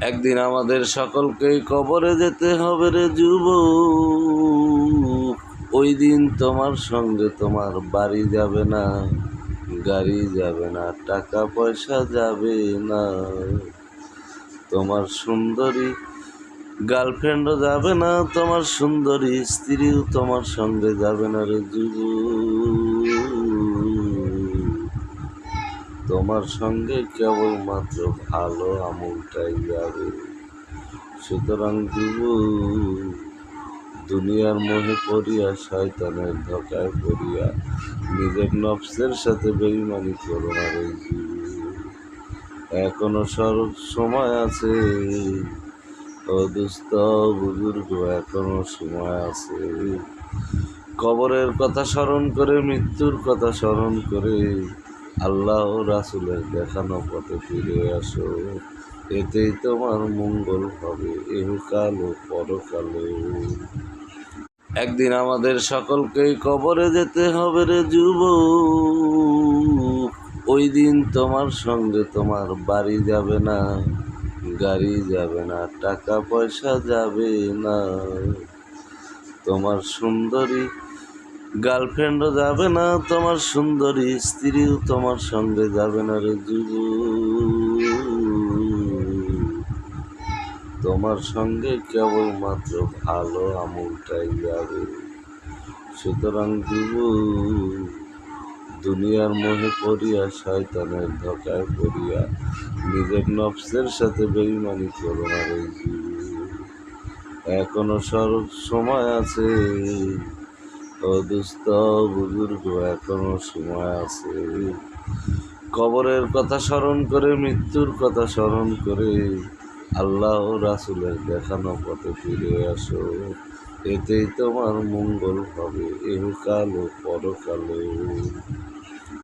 একদিন আমাদের সকলকেই কবরে যেতে হবে রে যুবক। ওই দিন তোমার সঙ্গে তোমার বাড়ি যাবে না, গাড়ি যাবে না, টাকা পয়সা যাবে না, তোমার সুন্দরী গার্লফ্রেন্ডও যাবে না, তোমার সুন্দরী স্ত্রীও তোমার সঙ্গে যাবে না রে যুবক। তোমার সঙ্গে কেবলমাত্র ভালো আমলটাই যাবে। সুতরাং যুবক, দুনিয়ার মোহে পড়িয়া শয়তানের ধোঁকায় পড়িয়া নিজের নফসের সাথে বেঈমানি করো না রে যুবক। এখনো সময় আছে ও দুস্থ বুজুর্গ, এখনো সময় আছে। কবরের কথা স্মরণ করে, মৃত্যুর কথা স্মরণ করে আল্লাহ ও রাসূলের দেখানো পথে ফিরে আসো। এতেই তোমার মঙ্গল হবে ইহকাল ও পরকালে। একদিন আমাদের সকলকেই কবরে যেতে হবে রে যুবক। ওই দিন তোমার সঙ্গে তোমার বাড়ি যাবে না, গাড়ি যাবে না, টাকা পয়সা যাবে না, তোমার সুন্দরী গার্লফ্রেন্ডও যাবে না, তোমার সুন্দরী স্ত্রীও তোমার সঙ্গে যাবে না রে যুবক। তোমার সঙ্গে কেবলমাত্র ভালো আমলটাই যাবে। সুতরাং যুবক, দুনিয়ার মোহে পড়িয়া শয়তানের ধোঁকায় পড়িয়া নিজের নফসের সাথে বেঈমানি করো না রে যুবক। এখনো সময় আছে ও দুস্থ বুজুর্গ, এখনো সময় আছে। কবরের কথা স্মরণ করে, মৃত্যুর কথা স্মরণ করে আল্লাহ ও রাসূলের দেখানো পথে ফিরে আসো। এতেই তোমার মঙ্গল হবে ইহকাল ও পরকালে।